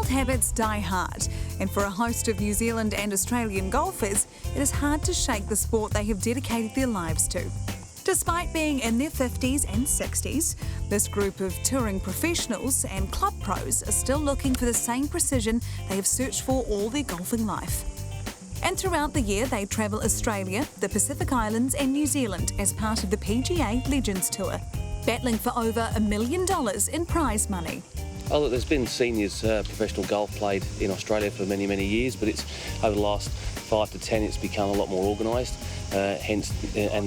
Old habits die hard, and for a host of New Zealand and Australian golfers, it is hard to shake the sport they have dedicated their lives to. Despite being in their 50s and 60s, this group of touring professionals and club pros are still looking for the same precision they have searched for all their golfing life. And throughout the year, they travel Australia, the Pacific Islands and New Zealand as part of the PGA Legends Tour, battling for over $1 million in prize money. Oh, look, there's been seniors professional golf played in Australia for many, many years, but it's over the last 5 to 10 it's become a lot more organised, and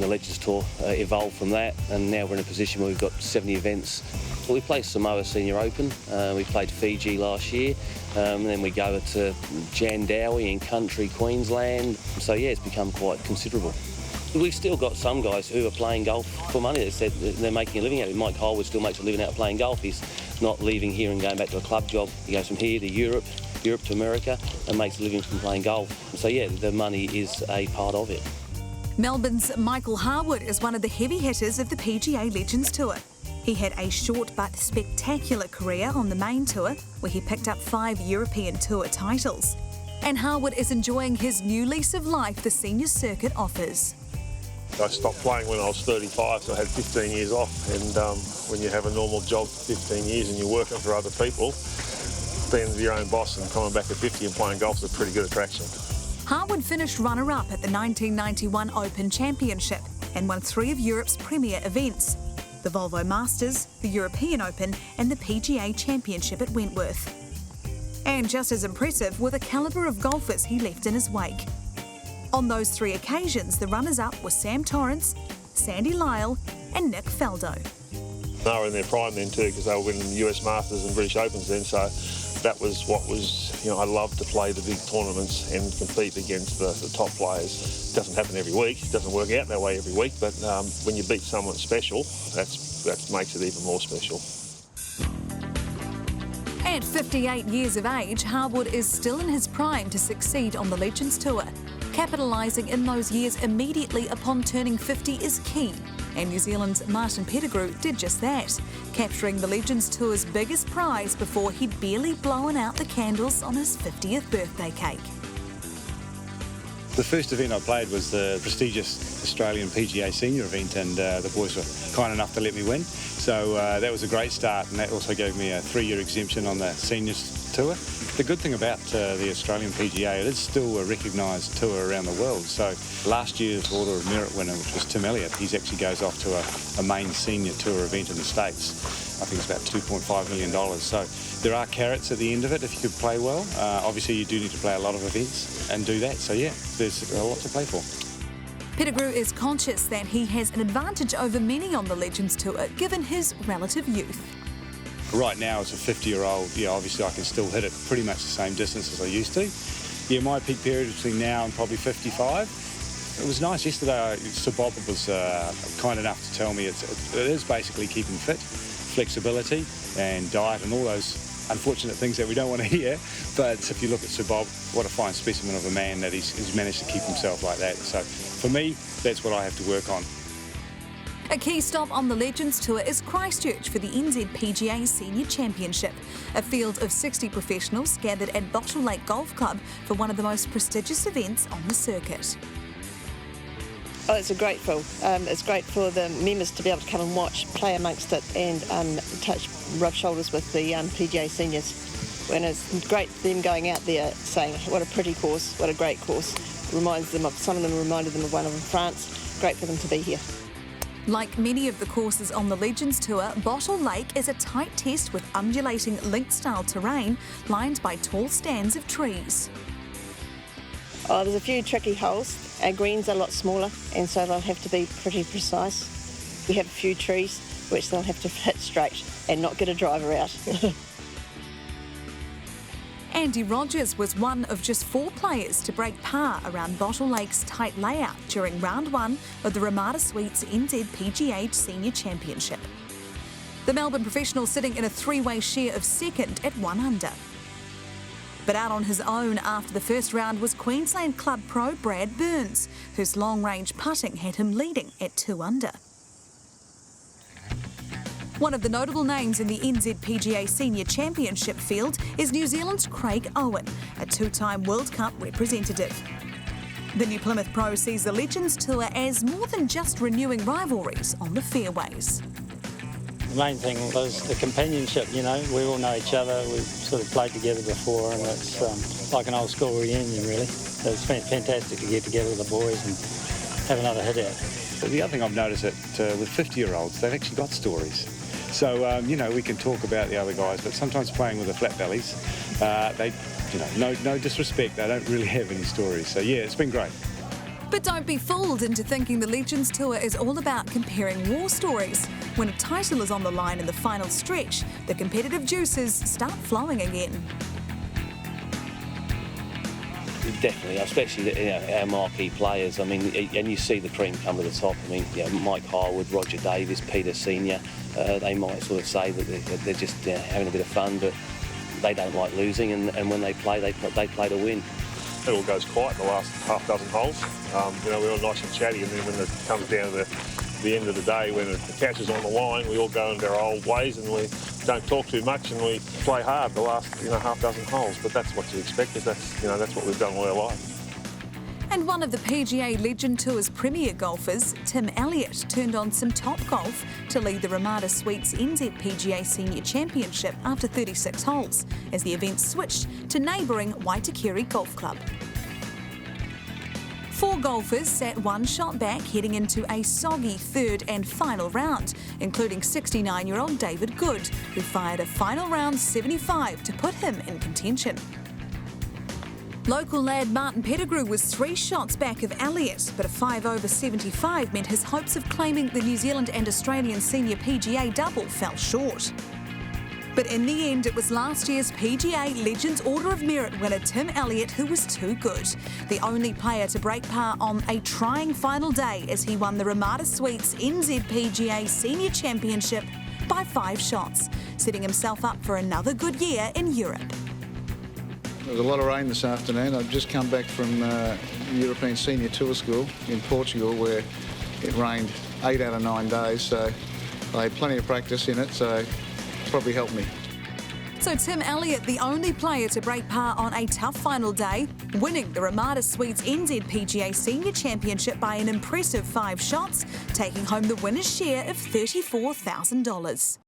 the Legends Tour evolved from that, and now we're in a position where we've got 70 events. Well, we played Samoa Senior Open, we played Fiji last year, and then we go to Jandowie in country Queensland, so yeah, it's become quite considerable. We've still got some guys who are playing golf for money. They said they're making a living out of it. Mike Holwood still makes a living out of playing golf. He's not leaving here and going back to a club job. He goes from here to Europe to America, and makes a living from playing golf. So yeah, the money is a part of it. Melbourne's Michael Harwood is one of the heavy hitters of the PGA Legends Tour. He had a short but spectacular career on the main tour, where he picked up 5 European Tour titles. And Harwood is enjoying his new lease of life the senior circuit offers. I stopped playing when I was 35, so I had 15 years off. And when you have a normal job for 15 years and you're working for other people, being your own boss and coming back at 50 and playing golf is a pretty good attraction. Harwood finished runner-up at the 1991 Open Championship and won 3 of Europe's premier events: the Volvo Masters, the European Open and the PGA Championship at Wentworth. And just as impressive were the calibre of golfers he left in his wake. On those 3 occasions, the runners-up were Sam Torrance, Sandy Lyle and Nick Faldo. They were in their prime then too, because they were winning the US Masters and British Opens then, so that was what was, I loved to play the big tournaments and compete against the top players. It doesn't happen every week, it doesn't work out that way every week, but when you beat someone special, that makes it even more special. At 58 years of age, Harwood is still in his prime to succeed on the Legends Tour. Capitalising in those years immediately upon turning 50 is key, and New Zealand's Martin Pettigrew did just that, capturing the Legends Tour's biggest prize before he'd barely blown out the candles on his 50th birthday cake. The first event I played was the prestigious Australian PGA Senior event, and the boys were kind enough to let me win. So that was a great start, and that also gave me a 3-year exemption on the Seniors Tour. The good thing about the Australian PGA, it is still a recognised tour around the world. So last year's Order of Merit winner, which was Tim Elliott, he actually goes off to a main senior tour event in the States. I think it's about $2.5 million. So there are carrots at the end of it if you could play well. Obviously you do need to play a lot of events and do that. So yeah, there's a lot to play for. Pettigrew is conscious that he has an advantage over many on the Legends Tour, given his relative youth. Right now, as a 50-year-old, obviously I can still hit it pretty much the same distance as I used to. Yeah, my peak period between now and probably 55. It was nice yesterday. Sir Bob was kind enough to tell me it is basically keeping fit, flexibility and diet and all those unfortunate things that we don't want to hear. But if you look at Sir Bob, what a fine specimen of a man that he's managed to keep himself like that. So for me, that's what I have to work on. A key stop on the Legends Tour is Christchurch for the NZPGA Senior Championship, a field of 60 professionals gathered at Bottle Lake Golf Club for one of the most prestigious events on the circuit. Oh, it's grateful. It's great for the members to be able to come and watch, play amongst it and rub shoulders with the PGA seniors. And it's great them going out there saying, what a pretty course, what a great course. Reminds them of, some of them reminded them of one in France. Great for them to be here. Like many of the courses on the Legends Tour, Bottle Lake is a tight test with undulating link-style terrain lined by tall stands of trees. Oh, there's a few tricky holes. Our greens are a lot smaller, and so they'll have to be pretty precise. We have a few trees which they'll have to hit straight and not get a driver out. Andy Rogers was one of just 4 players to break par around Bottle Lake's tight layout during round 1 of the Ramada Suites NZPGA Senior Championship. The Melbourne professional sitting in a 3-way share of second at 1 under. But out on his own after the first round was Queensland club pro Brad Burns, whose long-range putting had him leading at 2 under. One of the notable names in the NZPGA Senior Championship field is New Zealand's Craig Owen, a two-time World Cup representative. The New Plymouth Pro sees the Legends Tour as more than just renewing rivalries on the fairways. The main thing was the companionship, you know. We all know each other, we've sort of played together before, and it's like an old school reunion, really. So it's fantastic to get together with the boys and have another hit out. But the other thing I've noticed that with 50-year-olds, they've actually got stories. So, you know, we can talk about the other guys, but sometimes playing with the flat bellies, they, you know, no disrespect, they don't really have any stories. So, yeah, it's been great. But don't be fooled into thinking the Legends Tour is all about comparing war stories. When a title is on the line in the final stretch, the competitive juices start flowing again. Definitely, especially our marquee players. I mean, and you see the cream come to the top. I mean, Mike Highwood, Roger Davis, Peter Senior. They might sort of say that they're just having a bit of fun, but they don't like losing. And when they play to win. It all goes quiet in the last half dozen holes. We're all nice and chatty, and then when it comes down to the end of the day, when the catch is on the line, we all go into our old ways and we don't talk too much and we play hard the last half dozen holes. But that's what you expect, because that's what we've done all our life. And one of the PGA Legend Tour's premier golfers, Tim Elliott, turned on some top golf to lead the Ramada Suites NZPGA Senior Championship after 36 holes, as the event switched to neighbouring Waitakere Golf Club. 4 golfers sat one shot back heading into a soggy third and final round, including 69-year-old David Good, who fired a final round 75 to put him in contention. Local lad Martin Pettigrew was 3 shots back of Elliott, but a 5 over 75 meant his hopes of claiming the New Zealand and Australian Senior PGA double fell short. But in the end, it was last year's PGA Legends Order of Merit winner Tim Elliott who was too good, the only player to break par on a trying final day as he won the Ramada Suites NZPGA Senior Championship by 5 shots, setting himself up for another good year in Europe. There was a lot of rain this afternoon. I've just come back from European Senior Tour School in Portugal, where it rained 8 out of 9 days, so I had plenty of practice in it, so it probably helped me. So Tim Elliott, the only player to break par on a tough final day, winning the Ramada Suites NZPGA Senior Championship by an impressive 5 shots, taking home the winner's share of $34,000.